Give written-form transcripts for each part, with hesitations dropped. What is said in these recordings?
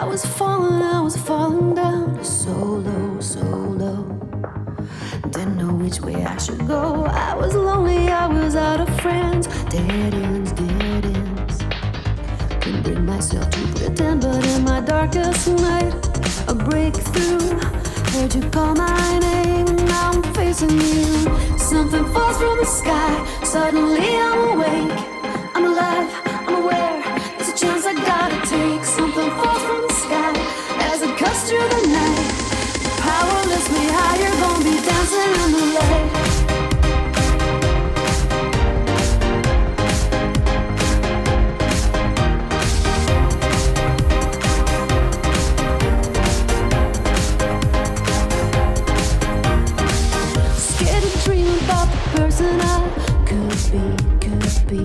I was falling down so low, so low. Didn't know which way I should go. I was lonely, I was out of friends. Dead ends, dead ends. Couldn't bring myself to pretend, but in my darkest night, a breakthrough. Heard you call my name, and now I'm facing you. Something falls from the sky, suddenly I'm awake. I'm alive, I'm aware, there's a chance I gotta take. Something falls from the sky, as it cuts through the night. Power lifts me higher, gonna be dancing in the light. Person I could be,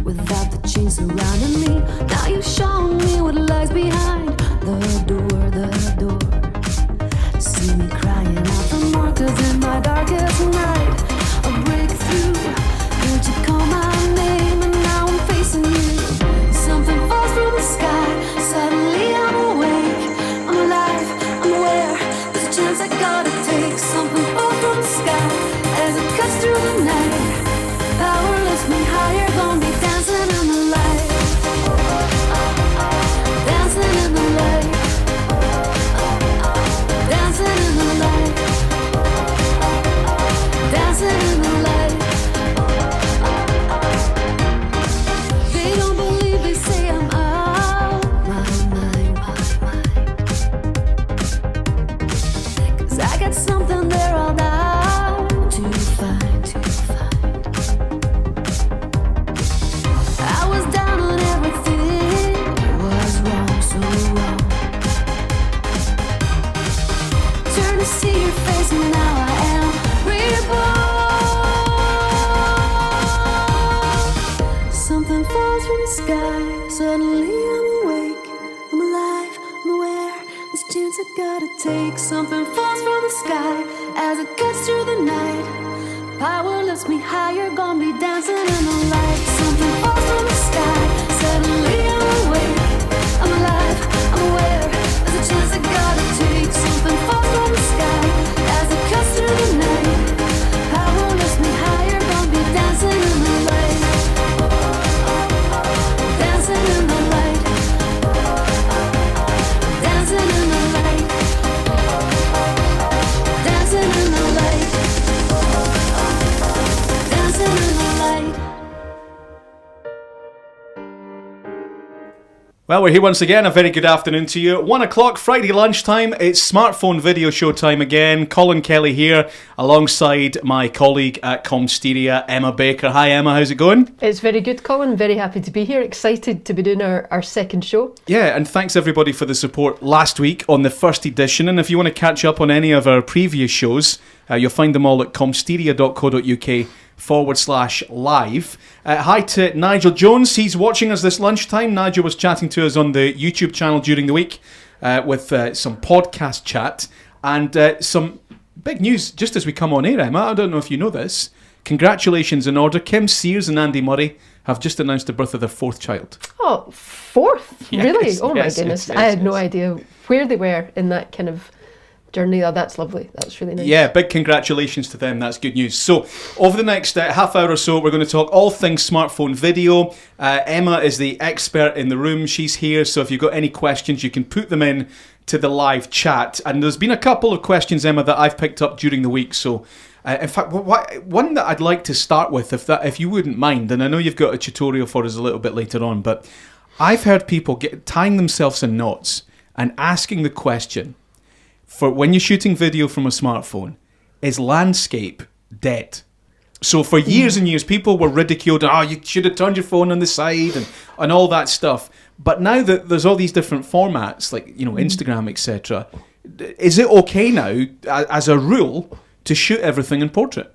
without the chains surrounding me. Now you've shown me what lies behind the door. See me crying out for more, 'cause in my darkest night, a breakthrough. Heard you call my name, and now I'm facing you. Something falls from the sky, suddenly I'm awake. I'm alive, I'm aware, there's a chance I gotta take. Something falls from the sky, as it cuts through the night. Power lifts me higher, gonna be dancing in the light. Dancing in the light. Dancing in the light. Dancing in the light. They don't believe, they say I'm out my mind. 'Cause I got something they're all out to find. I was down on everything, was wrong, so wrong. Turn to see your face, and now I am reborn. Something falls from the sky, suddenly I'm awake. I'm alive, I'm aware, there's a chance I gotta take. Something falls from the sky, as it cuts through the night. Power lifts me higher, gonna be dancing in the light. Something falls from the sky, suddenly I'm awake. I'm alive, I'm aware, there's a chance I gotta take. Something falls from the sky, as it cuts through the night. Power lifts me higher, gonna be dancing in the light. Dancing in the light. Dancing in the light. Dancing in the light. Dancing in the light. Well, we're here once again. A very good afternoon to you. 1 o'clock, Friday lunchtime. It's smartphone video show time again. Colin Kelly here, alongside my colleague at Comsteria, Emma Baker. Hi, Emma. How's it going? It's very good, Colin. Very happy to be here. Excited to be doing our second show. Yeah, and thanks everybody for the support last week on the first edition. And if you want to catch up on any of our previous shows, you'll find them all at comsteria.co.uk/live. Hi to Nigel Jones. He's watching us this lunchtime. Nigel was chatting to us on the YouTube channel during the week with some podcast chat and some big news just as we come on air, Emma. I don't know if you know this. Congratulations in order. Kim Sears and Andy Murray have just announced the birth of their fourth child. Oh, fourth? Yes, Really? Oh yes, my goodness. yes, I had no yes. idea where they were in that kind of journey. Oh, that's lovely. That's really nice. Yeah, big congratulations to them. That's good news. So, over the next half hour or so, we're going to talk all things smartphone video. Emma is the expert in the room. She's here, so if you've got any questions, you can put them in to the live chat. And there's been a couple of questions, Emma, that I've picked up during the week. So, in fact, one that I'd like to start with, if you wouldn't mind, and I know you've got a tutorial for us a little bit later on, but I've heard people tying themselves in knots and asking the question, for when you're shooting video from a smartphone, is landscape dead? So for years and years, people were ridiculed, you should have turned your phone on the side and all that stuff. But now that there's all these different formats, like, Instagram, etc., is it okay now, as a rule, to shoot everything in portrait?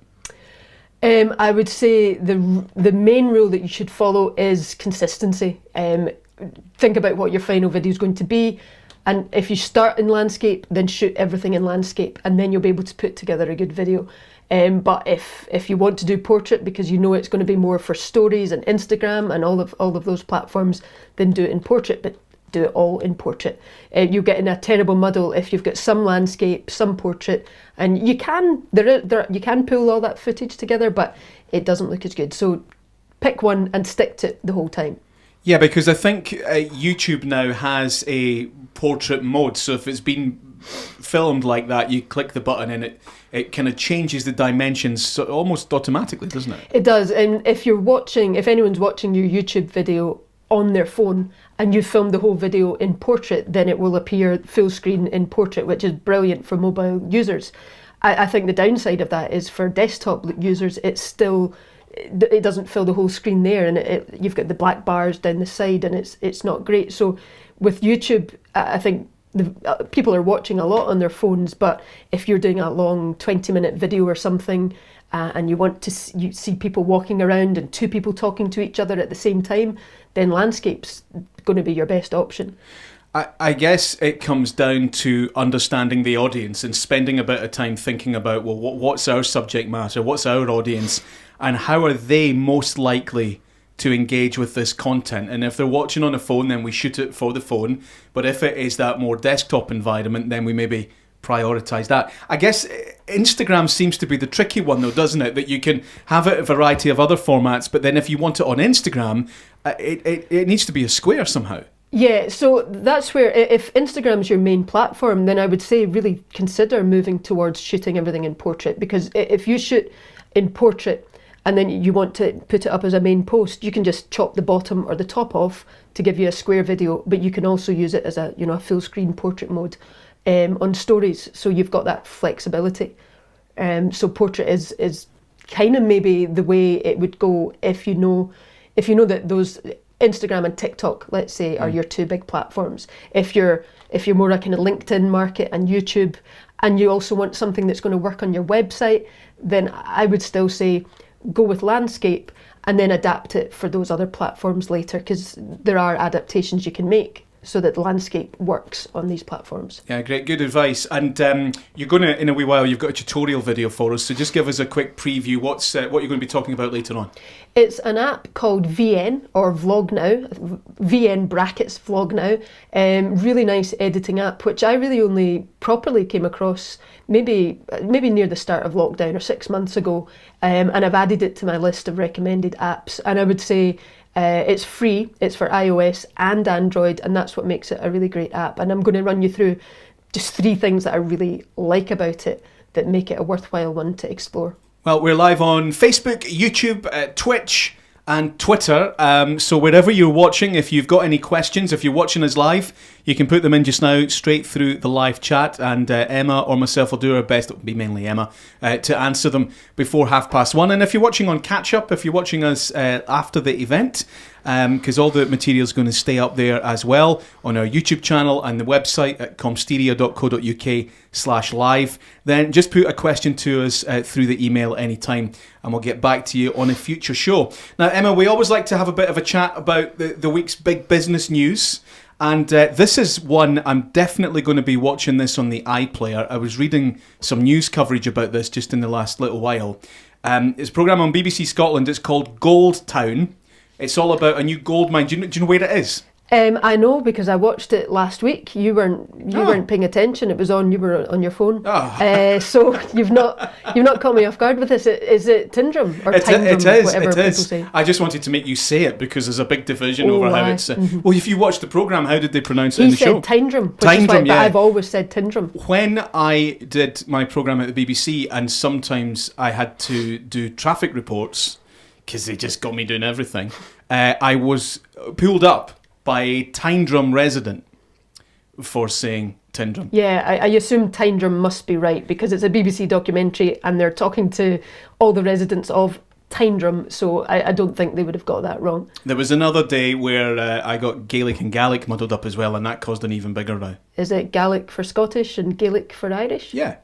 I would say the main rule that you should follow is consistency. Think about what your final video is going to be. And if you start in landscape, then shoot everything in landscape, and then you'll be able to put together a good video. But if you want to do portrait because you know it's going to be more for stories and Instagram and all of those platforms, then do it in portrait. But do it all in portrait. You get in a terrible muddle if you've got some landscape, some portrait, and you can you can pull all that footage together, but it doesn't look as good. So pick one and stick to it the whole time. Yeah, because I think YouTube now has a portrait mode, so if it's been filmed like that, you click the button and it kind of changes the dimensions almost automatically, doesn't it? It does, and if anyone's watching your YouTube video on their phone and you film the whole video in portrait, then it will appear full screen in portrait, which is brilliant for mobile users. I think the downside of that is for desktop users, it doesn't fill the whole screen there, and you've got the black bars down the side, and it's not great. So with YouTube, I think people are watching a lot on their phones, but if you're doing a long 20-minute video or something, and you want to see people walking around and two people talking to each other at the same time, then landscape's going to be your best option. I guess it comes down to understanding the audience and spending a bit of time thinking about, well, what's our subject matter, what's our audience, and how are they most likely to engage with this content. And if they're watching on a phone, then we shoot it for the phone. But if it is that more desktop environment, then we maybe prioritise that. I guess Instagram seems to be the tricky one, though, doesn't it? That you can have it a variety of other formats, but then if you want it on Instagram, it needs to be a square somehow. Yeah, so that's where, if Instagram's your main platform, then I would say really consider moving towards shooting everything in portrait, because if you shoot in portrait and then you want to put it up as a main post, you can just chop the bottom or the top off to give you a square video, but you can also use it as a full screen portrait mode on stories, so you've got that flexibility. So portrait is kind of maybe the way it would go if you know that those Instagram and TikTok, let's say, are your two big platforms. If you're more a kind of LinkedIn market and YouTube, and you also want something that's going to work on your website, then I would still say go with landscape and then adapt it for those other platforms later, because there are adaptations you can make so that the landscape works on these platforms. Yeah, great, good advice. And you're going to, in a wee while, you've got a tutorial video for us, so just give us a quick preview. What you're going to be talking about later on? It's an app called VN, or Vlog Now, VN brackets Vlog Now. Really nice editing app, which I really only properly came across maybe near the start of lockdown or 6 months ago, and I've added it to my list of recommended apps. And I would say it's free, it's for iOS and Android, and that's what makes it a really great app. And I'm going to run you through just 3 things that I really like about it that make it a worthwhile one to explore. Well, we're live on Facebook, YouTube, Twitch and Twitter. So wherever you're watching, if you've got any questions, if you're watching us live, you can put them in just now straight through the live chat, and Emma or myself will do our best, it will be mainly Emma, to answer them before 1:30. And if you're watching on catch-up, if you're watching us after the event, because all the material is going to stay up there as well on our YouTube channel and the website at comsteria.co.uk/live, then just put a question to us through the email anytime, and we'll get back to you on a future show. Now, Emma, we always like to have a bit of a chat about the week's big business news, and this is one I'm definitely going to be watching this on the iPlayer. I was reading some news coverage about this just in the last little while. It's a programme on BBC Scotland. It's called Gold Town. It's all about a new gold mine. Do you know where it is? I know, because I watched it last week. You weren't paying attention. It was on. You were on your phone. Oh. So you've not caught me off guard with this. Is it Tyndrum or Tyndrum? It is. Whatever it is. people say. I just wanted to make you say it because there's a big division over how it's. Well, if you watch the programme, how did they pronounce it in the show? He said Tyndrum. Tyndrum, yeah. But I've always said Tyndrum. When I did my programme at the BBC, and sometimes I had to do traffic reports because they just got me doing everything, I was pulled up by a Tyndrum resident for saying Tyndrum. Yeah, I assume Tyndrum must be right, because it's a BBC documentary and they're talking to all the residents of Tyndrum, so I don't think they would have got that wrong. There was another day where I got Gaelic and Gaelic muddled up as well, and that caused an even bigger row. Is it Gaelic for Scottish and Gaelic for Irish? Yeah.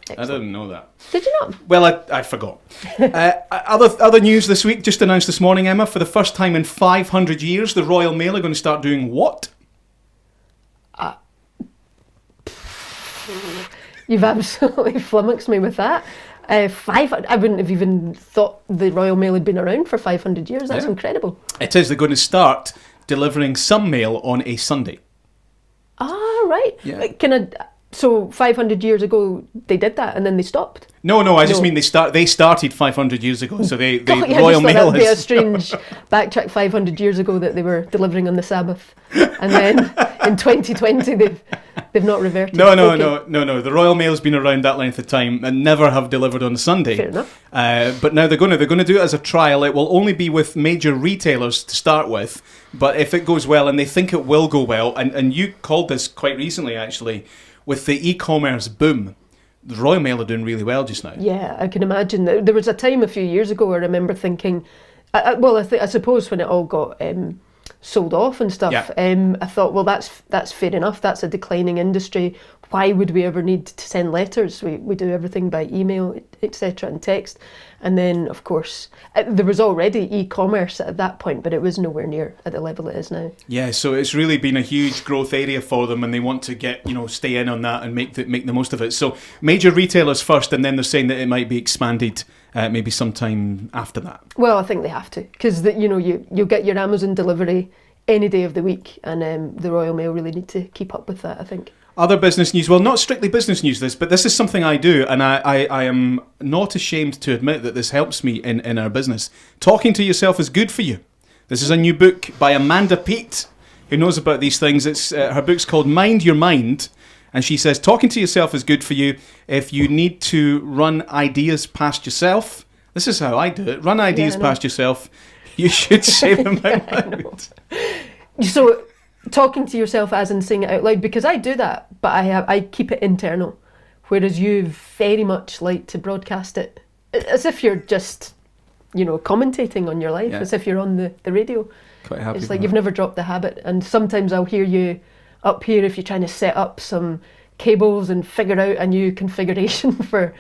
Excellent. I didn't know that. Did you not? Well, I forgot. Other news this week, just announced this morning, Emma, for the first time in 500 years, the Royal Mail are going to start doing what? You've absolutely flummoxed me with that. I wouldn't have even thought the Royal Mail had been around for 500 years. That's incredible. It is. They're going to start delivering some mail on a Sunday. Ah, right. Yeah. So 500 years ago they did that and then they stopped? No, I just mean they started 500 years ago, so the God, yeah, Royal I just thought Mail that'd be a is... strange backtrack 500 years ago that they were delivering on the Sabbath, and then in 2020 they've not reverted. No. The Royal Mail's been around that length of time and never have delivered on Sunday. Fair enough. But now they're going to do it as a trial. It will only be with major retailers to start with, but if it goes well, and they think it will go well, and you called this quite recently actually, with the e-commerce boom, the Royal Mail are doing really well just now. Yeah, I can imagine. There was a time a few years ago I remember thinking, I suppose when it all got sold off and stuff, I thought, well, that's fair enough. That's a declining industry. Why would we ever need to send letters? We do everything by email, etc., and text. And then, of course, there was already e-commerce at that point, but it was nowhere near at the level it is now. Yeah, so it's really been a huge growth area for them, and they want to stay in on that and make the most of it. So major retailers first, and then they're saying that it might be expanded maybe sometime after that. Well, I think they have to, because you'll get your Amazon delivery any day of the week, and the Royal Mail really need to keep up with that, I think. Other business news, well, not strictly business news, but this is something I do, and I am not ashamed to admit that this helps me in our business. Talking to yourself is good for you. This is a new book by Amanda Peet, who knows about these things. It's her book's called Mind Your Mind, and she says talking to yourself is good for you. If you need to run ideas past yourself, this is how I do it, run ideas past yourself, you should say them out loud. So, talking to yourself as in saying it out loud, because I do that, but I keep it internal, whereas you very much like to broadcast it as if you're just, commentating on your life, as if you're on the radio. Quite happy. It's like you've never dropped the habit, and sometimes I'll hear you up here if you're trying to set up some cables and figure out a new configuration for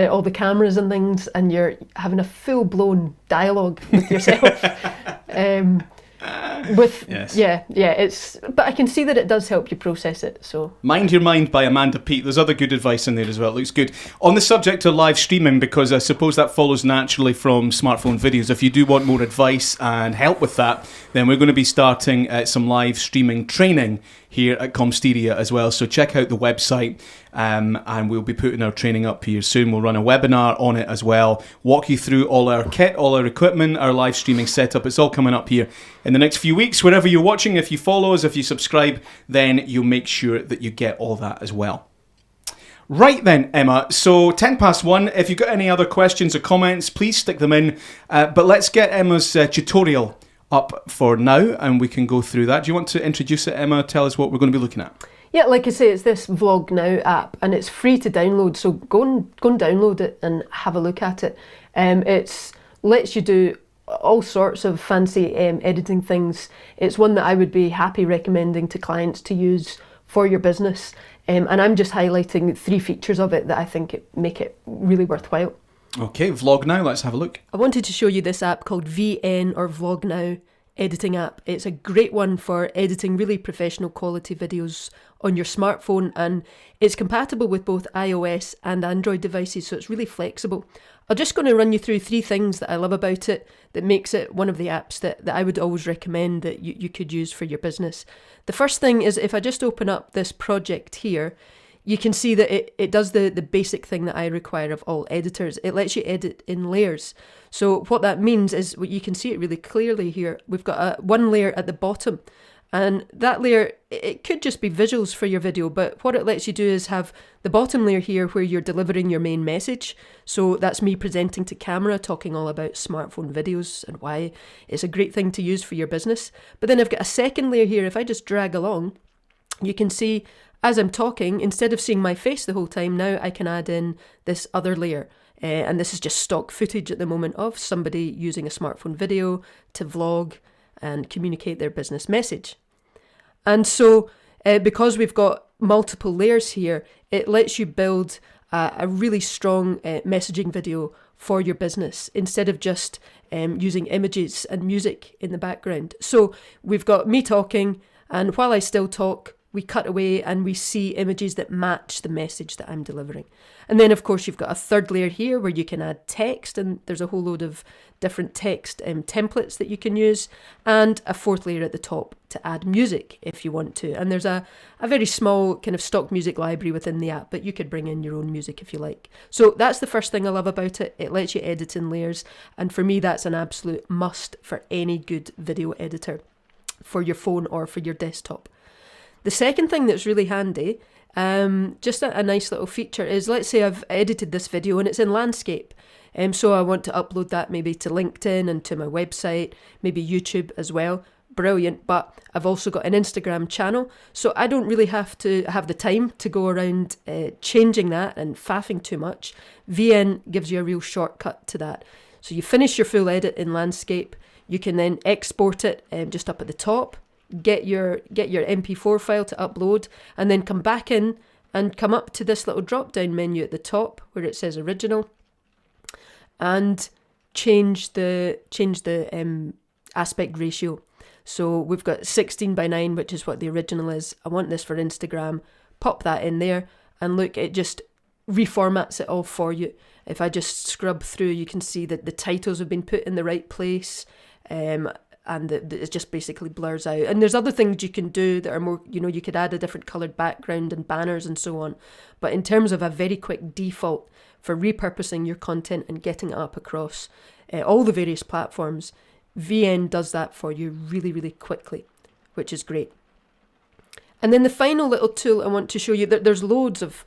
all the cameras and things, and you're having a full-blown dialogue with yourself. But I can see that it does help you process it. So Mind Your Mind by Amanda Peet. There's other good advice in there as well. It looks good. On the subject of live streaming, because I suppose that follows naturally from smartphone videos, if you do want more advice and help with that, then we're going to be starting some live streaming training here at Comsteria as well. So check out the website, and we'll be putting our training up here soon. We'll run a webinar on it as well, walk you through all our kit, all our equipment, our live streaming setup. It's all coming up here in the next few weeks. Wherever you're watching, if you follow us, if you subscribe, then you'll make sure that you get all that as well. Right then, Emma, so 1:10. If you've got any other questions or comments, please stick them in. But let's get Emma's tutorial up for now, and we can go through that. Do you want to introduce it, Emma? Tell us what we're going to be looking at. Yeah, like I say, it's this Vlog Now app, and it's free to download, so go and download it and have a look at it. It lets you do all sorts of fancy editing things. It's one that I would be happy recommending to clients to use for your business, and I'm just highlighting 3 features of it that I think make it really worthwhile. Okay, Vlog Now, let's have a look. I wanted to show you this app called VN, or Vlog Now editing app. It's a great one for editing really professional quality videos on your smartphone, and it's compatible with both iOS and Android devices, so it's really flexible. I'm just going to run you through 3 things that I love about it that makes it one of the apps that I would always recommend that you could use for your business. The first thing is, if I just open up this project here, you can see that it does the basic thing that I require of all editors. It lets you edit in layers. So what that means is, you can see it really clearly here. We've got one layer at the bottom, and that layer, it could just be visuals for your video, but what it lets you do is have the bottom layer here where you're delivering your main message. So that's me presenting to camera, talking all about smartphone videos and why it's a great thing to use for your business. But then I've got a second layer here. If I just drag along, you can see as I'm talking, instead of seeing my face the whole time, now I can add in this other layer. And this is just stock footage at the moment of somebody using a smartphone video to vlog and communicate their business message. And so because we've got multiple layers here, it lets you build a really strong messaging video for your business instead of just using images and music in the background. So we've got me talking, and while I still talk, we cut away and we see images that match the message that I'm delivering. And then of course you've got a third layer here where you can add text, and there's a whole load of different text templates that you can use, and a fourth layer at the top to add music if you want to. And there's a very small kind of stock music library within the app, but you could bring in your own music if you like. So that's the first thing I love about it. It lets you edit in layers, and for me that's an absolute must for any good video editor for your phone or for your desktop. The second thing that's really handy, just a nice little feature, is let's say I've edited this video and it's in landscape. So I want to upload that maybe to LinkedIn and to my website, maybe YouTube as well. Brilliant. But I've also got an Instagram channel, so I don't really have to have the time to go around changing that and faffing too much. VN gives you a real shortcut to that. So you finish your full edit in landscape, you can then export it just up at the top, get your MP4 file to upload, and then come back in and come up to this little drop down menu at the top where it says original, and change the aspect ratio. So we've got 16:9, which is what the original is. I want this for Instagram. Pop that in there, and look, it just reformats it all for you. If I just scrub through, you can see that the titles have been put in the right place, and it just basically blurs out. And there's other things you can do that are more, you could add a different coloured background and banners and so on. But in terms of a very quick default for repurposing your content and getting it up across all the various platforms, VN does that for you really, really quickly, which is great. And then the final little tool I want to show you, that there's loads of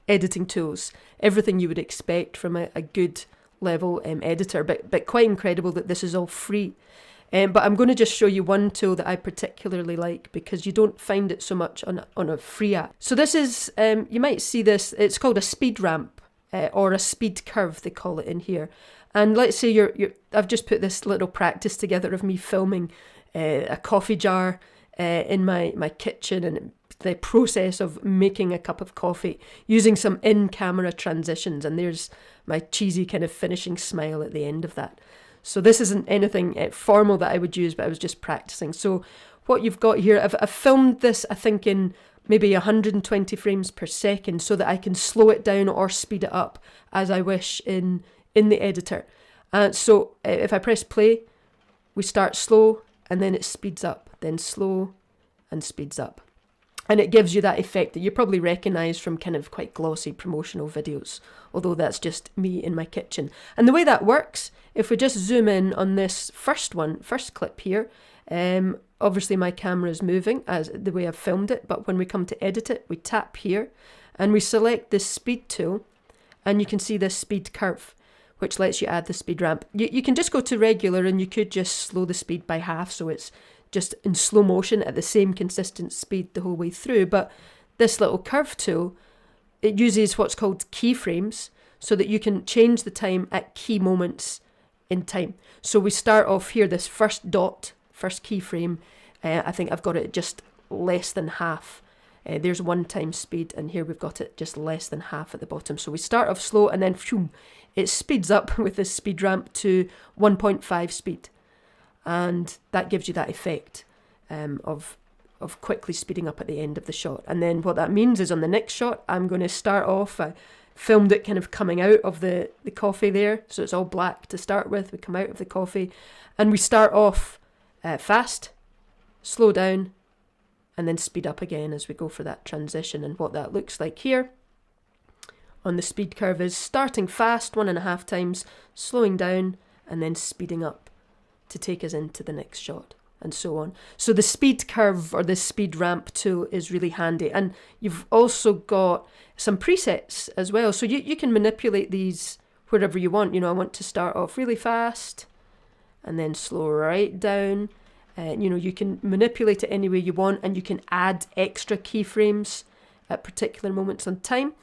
editing tools, everything you would expect from a good level editor, but quite incredible that this is all free. But I'm going to just show you one tool that I particularly like, because you don't find it so much on a free app. So this is, you might see this, it's called a speed ramp, or a speed curve, they call it in here. And let's say I've just put this little practice together of me filming a coffee jar in my kitchen, and the process of making a cup of coffee using some in-camera transitions, and there's my cheesy kind of finishing smile at the end of that. So this isn't anything formal that I would use, but I was just practicing. So what you've got here, I've filmed this, I think, in maybe 120 frames per second, so that I can slow it down or speed it up as I wish in the editor. So if I press play, we start slow and then it speeds up, then slow and speeds up. And it gives you that effect that you probably recognise from kind of quite glossy promotional videos, although that's just me in my kitchen. And the way that works, if we just zoom in on this first clip here, obviously my camera is moving as the way I've filmed it, but when we come to edit it, we tap here and we select this speed tool, and you can see this speed curve, which lets you add the speed ramp. You can just go to regular, and you could just slow the speed by half, so it's just in slow motion at the same consistent speed the whole way through. But this little curve tool, it uses what's called keyframes, so that you can change the time at key moments in time. So we start off here, this first keyframe, I think I've got it just less than half. There's 1 times speed, and here we've got it just less than half at the bottom. So we start off slow, and then phew, it speeds up with this speed ramp to 1.5 speed. And that gives you that effect of quickly speeding up at the end of the shot. And then what that means is on the next shot, I'm going to start off, I filmed it kind of coming out of the coffee there, so it's all black to start with. We come out of the coffee, and we start off fast, slow down, and then speed up again as we go for that transition. And what that looks like here on the speed curve is starting fast 1.5 times, slowing down, and then speeding up to take us into the next shot, and so on. So the speed curve, or the speed ramp tool, is really handy. And you've also got some presets as well, so you can manipulate these wherever you want. I want to start off really fast and then slow right down. You can manipulate it any way you want, and you can add extra keyframes at particular moments on time.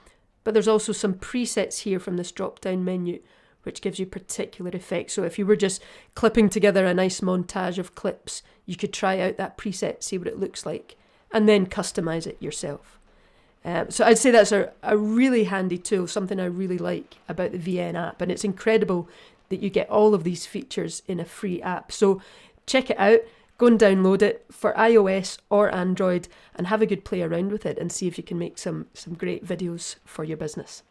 But there's also some presets here from this drop-down menu, which gives you particular effects. So if you were just clipping together a nice montage of clips, you could try out that preset, see what it looks like, and then customize it yourself. So I'd say that's a really handy tool, something I really like about the VN app. And it's incredible that you get all of these features in a free app. So check it out. Go and download it for iOS or Android and have a good play around with it and see if you can make some great videos for your business.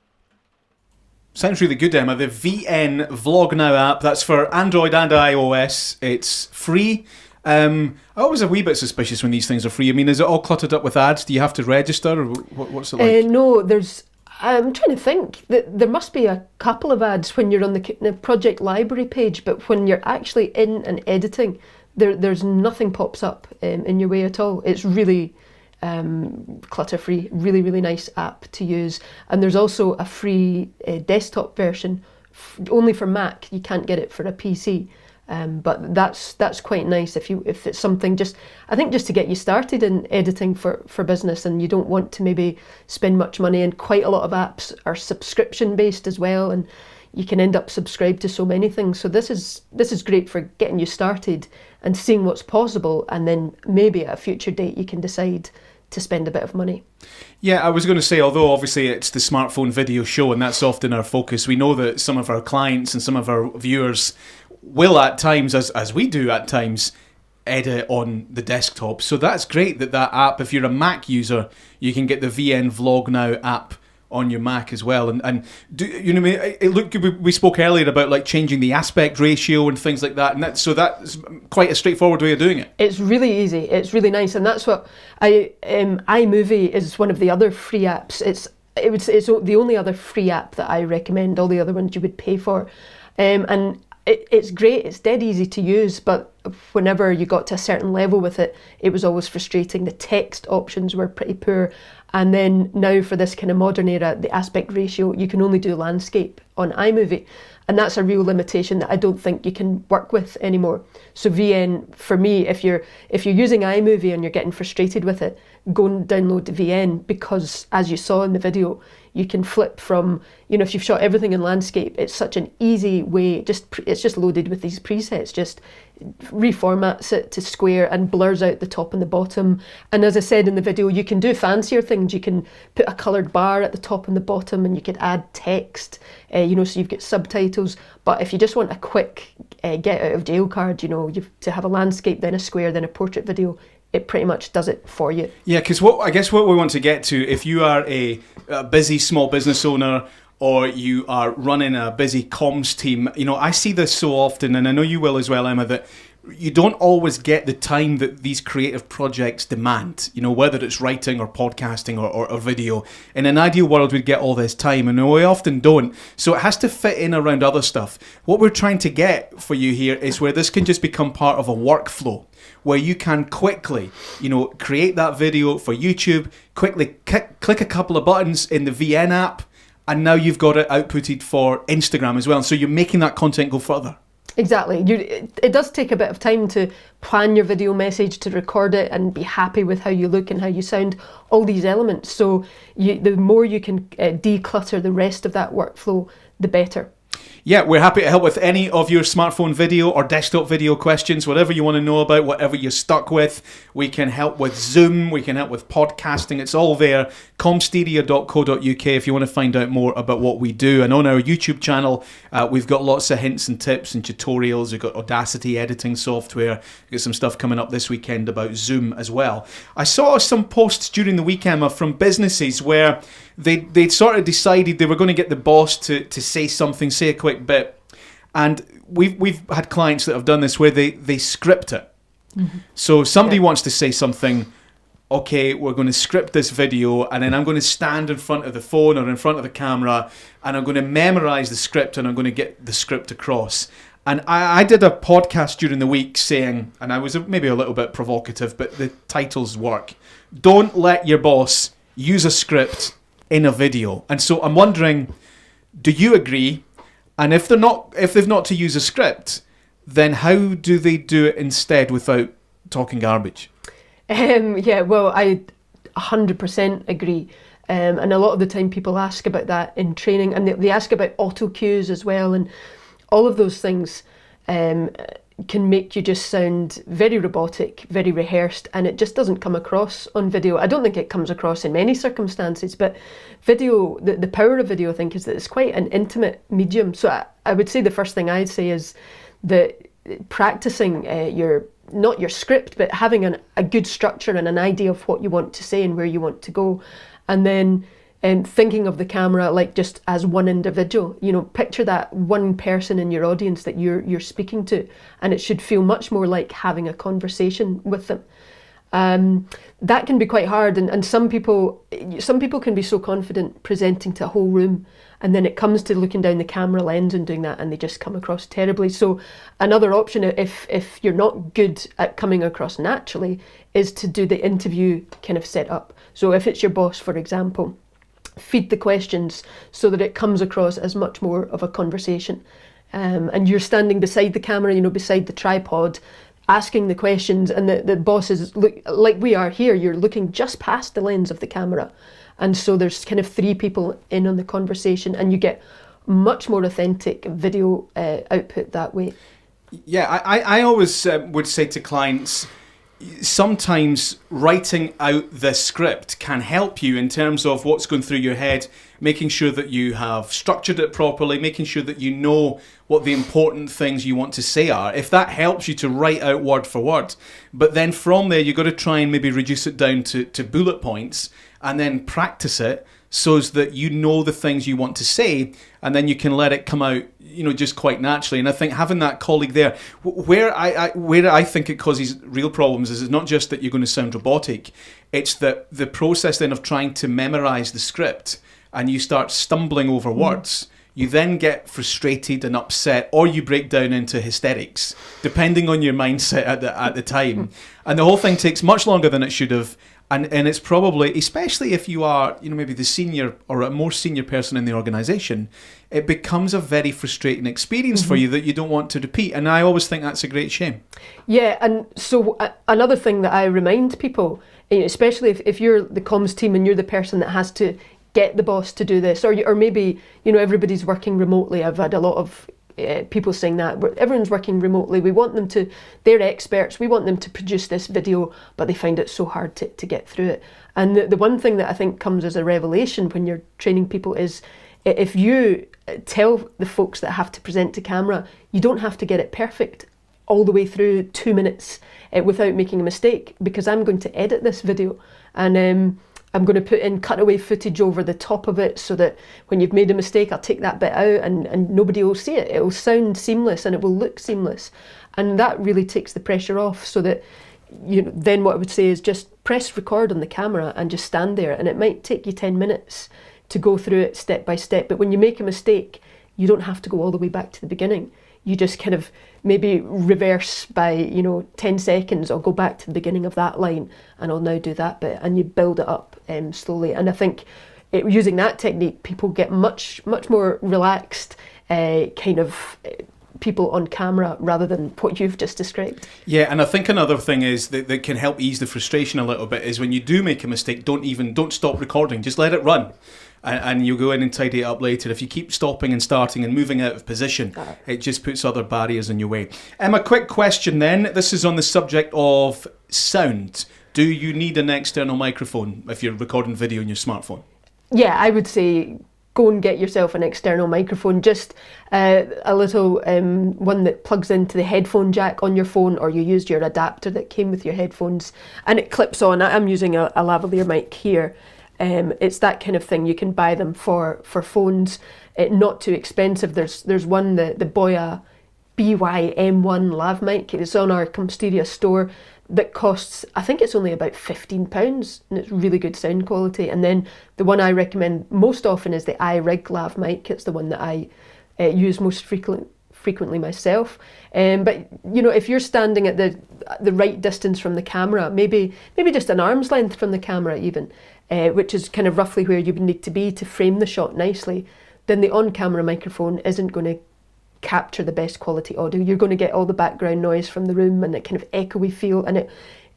Sounds really good, Emma. The VN Vlog Now app, that's for Android and iOS. It's free. I'm always a wee bit suspicious when these things are free. I mean, is it all cluttered up with ads? Do you have to register, or what's it like? No, I'm trying to think. There must be a couple of ads when you're on the project library page, but when you're actually in and editing, there's nothing pops up in your way at all. It's really clutter-free, really, really nice app to use. And there's also a free desktop version, only for Mac. You can't get it for a PC. But that's quite nice if it's something just to get you started in editing for business, and you don't want to maybe spend much money. And quite a lot of apps are subscription based as well, and you can end up subscribed to so many things. So this is great for getting you started and seeing what's possible, and then maybe at a future date you can decide to spend a bit of money. Yeah, I was going to say, although obviously it's the smartphone video show and that's often our focus, we know that some of our clients and some of our viewers will at times, as we do at times, edit on the desktop. So that's great that app, if you're a Mac user, you can get the VN Vlog Now app on your Mac as well. And do you know what I mean? We spoke earlier about like changing the aspect ratio and things like that, and that's quite a straightforward way of doing it. It's really easy. It's really nice, and that's what iMovie is one of the other free apps. It's the only other free app that I recommend. All the other ones you would pay for, and it's great. It's dead easy to use, but whenever you got to a certain level with it, it was always frustrating. The text options were pretty poor. And then now for this kind of modern era, the aspect ratio, you can only do landscape on iMovie. And that's a real limitation that I don't think you can work with anymore. So VN, for me, if you're using iMovie and you're getting frustrated with it, go and download VN, because as you saw in the video, you can flip from, if you've shot everything in landscape, it's such an easy way, it's just loaded with these presets, just reformats it to square and blurs out the top and the bottom. And as I said in the video, you can do fancier things. You can put a coloured bar at the top and the bottom, and you could add text, so you've got subtitles. But if you just want a quick get out of jail card, you've to have a landscape, then a square, then a portrait video, it pretty much does it for you. Yeah, because what we want to get to, if you are a busy small business owner, or you are running a busy comms team, I see this so often, and I know you will as well, Emma, that you don't always get the time that these creative projects demand, whether it's writing or podcasting or video. In an ideal world, we'd get all this time, and we often don't. So it has to fit in around other stuff. What we're trying to get for you here is where this can just become part of a workflow, where you can quickly, create that video for YouTube, quickly click a couple of buttons in the VN app, and now you've got it outputted for Instagram as well. So you're making that content go further. Exactly. It does take a bit of time to plan your video message, to record it and be happy with how you look and how you sound, all these elements. So the more you can declutter the rest of that workflow, the better. Yeah, we're happy to help with any of your smartphone video or desktop video questions, whatever you want to know about, whatever you're stuck with. We can help with Zoom, we can help with podcasting. It's all there, comsteria.co.uk if you want to find out more about what we do. And on our YouTube channel, we've got lots of hints and tips and tutorials. We've got Audacity editing software. We've got some stuff coming up this weekend about Zoom as well. I saw some posts during the week, Emma, from businesses where they'd sort of decided they were going to get the boss to say something, say a quick bit, and we've had clients that have done this where they script it. Mm-hmm. So somebody wants to say something, okay, we're going to script this video, and then I'm going to stand in front of the phone or in front of the camera, and I'm going to memorize the script, and I'm going to get the script across. And I did a podcast during the week saying, and I was maybe a little bit provocative, but the titles work. Don't let your boss use a script in a video. And so I'm wondering, do you agree? And if they've not to use a script, then how do they do it instead without talking garbage? Yeah, well, I 100% agree. And a lot of the time people ask about that in training, and they ask about auto cues as well, and all of those things can make you just sound very robotic, very rehearsed, and it just doesn't come across on video. I don't think it comes across in many circumstances, but video, the power of video, I think, is that it's quite an intimate medium. So I would say the first thing I'd say is that practicing your not your script, but having a good structure and an idea of what you want to say and where you want to go. And then thinking of the camera like just as one individual. Picture that one person in your audience that you're speaking to, and it should feel much more like having a conversation with them. That can be quite hard, and some people can be so confident presenting to a whole room, and then it comes to looking down the camera lens and doing that, and they just come across terribly. So another option, if you're not good at coming across naturally, is to do the interview kind of set up. So if it's your boss, for example, feed the questions so that it comes across as much more of a conversation. And you're standing beside the camera, beside the tripod, asking the questions, and the boss is, like we are here, you're looking just past the lens of the camera. And so there's kind of 3 people in on the conversation, and you get much more authentic video output that way. Yeah, I always would say to clients, sometimes writing out the script can help you in terms of what's going through your head, making sure that you have structured it properly, making sure that you know what the important things you want to say are. If that helps you to write out word for word, but then from there you've got to try and maybe reduce it down to bullet points and then practice it so that you know the things you want to say, and then you can let it come out, just quite naturally. And I think having that colleague there, where I think it causes real problems is it's not just that you're going to sound robotic, it's that the process then of trying to memorize the script, and you start stumbling over words. You then get frustrated and upset, or you break down into hysterics, depending on your mindset at the time. And the whole thing takes much longer than it should have. And it's probably, especially if you are, maybe the senior or a more senior person in the organisation, it becomes a very frustrating experience for you that you don't want to repeat. And I always think that's a great shame. Yeah, and so another thing that I remind people, especially if you're the comms team and you're the person that has to get the boss to do this, or maybe, everybody's working remotely. I've had a lot of people saying that everyone's working remotely, they're experts, we want them to produce this video, but they find it so hard to get through it. And the one thing that I think comes as a revelation when you're training people is, if you tell the folks that have to present to camera, you don't have to get it perfect all the way through 2 minutes without making a mistake, because I'm going to edit this video, and I'm going to put in cutaway footage over the top of it so that when you've made a mistake, I'll take that bit out and nobody will see it. It will sound seamless and it will look seamless. And that really takes the pressure off, so that, then what I would say is just press record on the camera and just stand there. And it might take you 10 minutes to go through it step by step. But when you make a mistake, you don't have to go all the way back to the beginning. You just kind of maybe reverse by, 10 seconds. I'll go back to the beginning of that line and I'll now do that bit, and you build it up slowly. And I think using that technique, people get much more relaxed kind of people on camera rather than what you've just described. Yeah, and I think another thing is that can help ease the frustration a little bit is when you do make a mistake, don't stop recording, just let it run. And you'll go in and tidy it up later. If you keep stopping and starting and moving out of position, it just puts other barriers in your way. A quick question then. This is on the subject of sound. Do you need an external microphone if you're recording video on your smartphone? Yeah, I would say go and get yourself an external microphone, just a little one that plugs into the headphone jack on your phone, or you used your adapter that came with your headphones and it clips on. I'm using a lavalier mic here. It's that kind of thing. You can buy them for phones, not too expensive. There's one, the Boya BY-M1 lav mic. It's on our Comsteria store, that costs, I think it's only about £15, and it's really good sound quality. And then the one I recommend most often is the iRig lav mic. It's the one that I use most frequently myself. But if you're standing at the right distance from the camera, maybe just an arm's length from the camera even, which is kind of roughly where you would need to be to frame the shot nicely, then the on-camera microphone isn't going to capture the best quality audio. You're going to get all the background noise from the room and that kind of echoey feel, and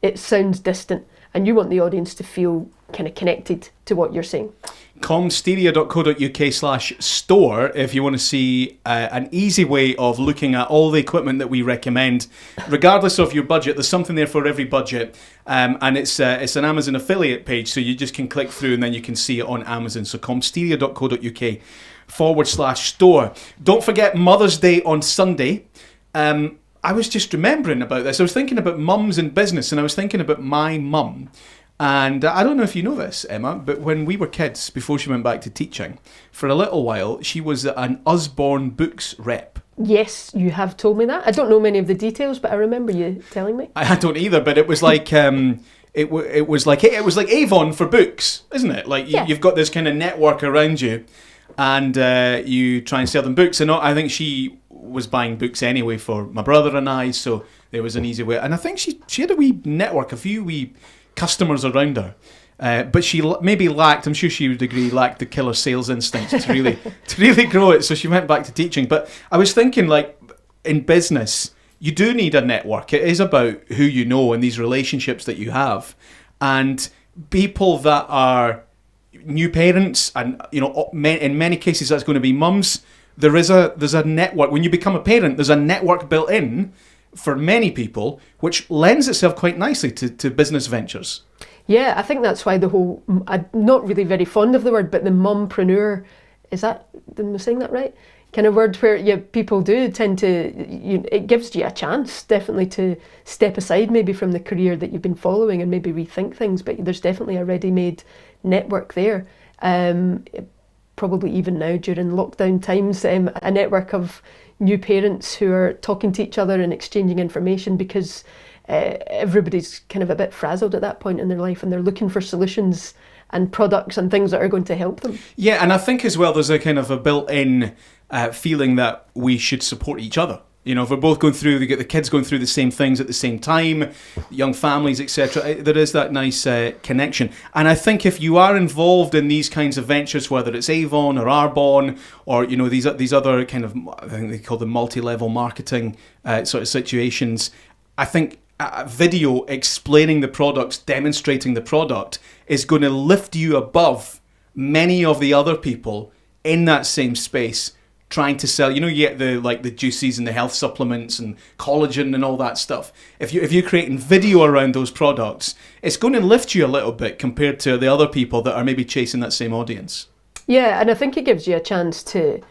it sounds distant, and you want the audience to feel kind of connected to what you're saying. Comsteria.co.uk/store if you want to see an easy way of looking at all the equipment that we recommend, regardless of your budget. There's something there for every budget, and it's an Amazon affiliate page, so you just can click through and then you can see it on Amazon. So comsteria.co.uk/store. Don't forget Mother's Day on Sunday. I was just remembering about this. I was thinking about mums in business, and I was thinking about my mum. And I don't know if you know this, Emma, but when we were kids, before she went back to teaching, for a little while, she was an Usborne Books rep. Yes, you have told me that. I don't know many of the details, but I remember you telling me. I don't either, but it was like it was like Avon for books, isn't it? Like you've got this kind of network around you, and you try and sell them books. And I think she was buying books anyway for my brother and I, so there was an easy way. And I think she had a wee network, a few wee customers around her. But she maybe lacked, I'm sure she would agree, lacked the killer sales instinct to really grow it. So she went back to teaching. But I was thinking, like, in business, you do need a network. It is about who you know and these relationships that you have. And people that are new parents, and in many cases that's going to be mums. There's a network. When you become a parent, there's a network built in for many people, which lends itself quite nicely to business ventures. Yeah, I think that's why the whole, I'm not really very fond of the word, but the mumpreneur, am I saying that right? Kind of word where people do tend to, it gives you a chance definitely to step aside maybe from the career that you've been following and maybe rethink things, but there's definitely a ready-made network there. Probably even now during lockdown times, a network of new parents who are talking to each other and exchanging information because everybody's kind of a bit frazzled at that point in their life and they're looking for solutions and products and things that are going to help them. Yeah, and I think as well there's a kind of a built-in feeling that we should support each other. If we're both going through, we get the kids going through the same things at the same time, young families, etc. There is that nice connection. And I think if you are involved in these kinds of ventures, whether it's Avon or Arbonne or these other kind of, I think they call them multi-level marketing sort of situations, I think video explaining the products, demonstrating the product is going to lift you above many of the other people in that same space trying to sell, you get the juices and the health supplements and collagen and all that stuff. If you're creating video around those products, it's going to lift you a little bit compared to the other people that are maybe chasing that same audience. Yeah, and I think it gives you a chance to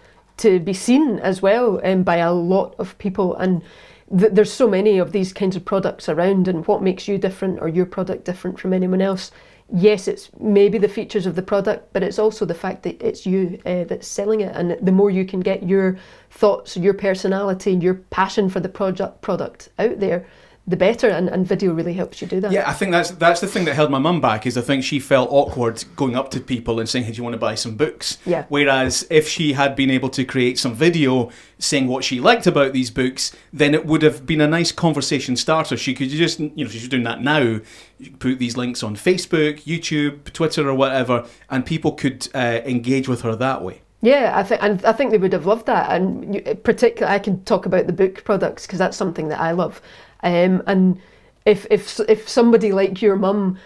be seen as well by a lot of people. And there's so many of these kinds of products around, and what makes you different or your product different from anyone else? Yes, it's maybe the features of the product, but it's also the fact that it's you that's selling it. And the more you can get your thoughts, your personality, your passion for the product out there, the better, and video really helps you do that. Yeah, I think that's the thing that held my mum back, is I think she felt awkward going up to people and saying, hey, do you want to buy some books? Yeah. Whereas if she had been able to create some video saying what she liked about these books, then it would have been a nice conversation starter. She could just, she's doing that now, you could put these links on Facebook, YouTube, Twitter or whatever, and people could engage with her that way. Yeah, I think they would have loved that, and particularly I can talk about the book products because that's something that I love. And if somebody like your mum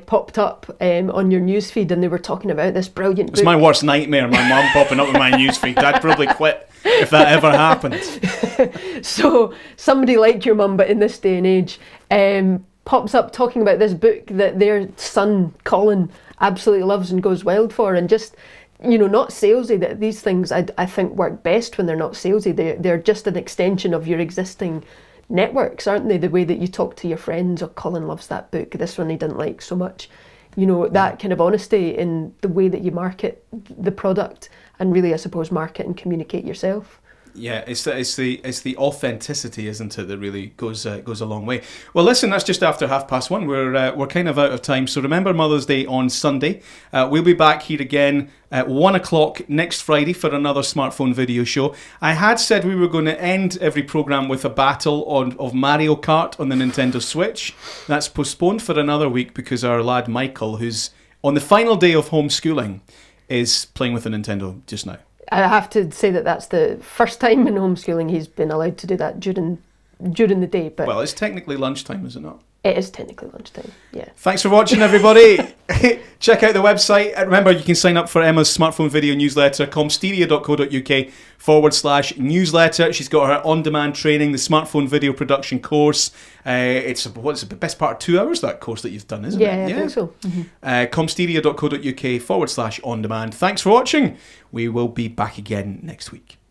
popped up on your newsfeed and they were talking about this brilliant book. It's my worst nightmare, my mum popping up on my newsfeed. I'd probably quit if that ever happened. So somebody like your mum, but in this day and age, pops up talking about this book that their son Colin absolutely loves and goes wild for, and just not salesy. That these things I think work best when they're not salesy. They're just an extension of your existing networks, aren't they? The way that you talk to your friends, Colin loves that book, this one he didn't like so much. That kind of honesty in the way that you market the product and really, I suppose, market and communicate yourself. Yeah, it's the authenticity, isn't it, that really goes a long way. Well, listen, that's just after 1:30. We're kind of out of time, so remember Mother's Day on Sunday. We'll be back here again at 1:00 next Friday for another smartphone video show. I had said we were going to end every program with a battle of Mario Kart on the Nintendo Switch. That's postponed for another week because our lad Michael, who's on the final day of homeschooling, is playing with the Nintendo just now. I have to say that that's the first time in homeschooling he's been allowed to do that during the day. But well, it's technically lunchtime, is it not? It is technically lunchtime, yeah. Thanks for watching, everybody. Check out the website. And remember, you can sign up for Emma's smartphone video newsletter, comsteria.co.uk/newsletter. She's got her on-demand training, the smartphone video production course. It's the best part of 2 hours, that course that you've done, isn't it? Yeah, I think so. Mm-hmm. Comsteria.co.uk/on-demand. Thanks for watching. We will be back again next week.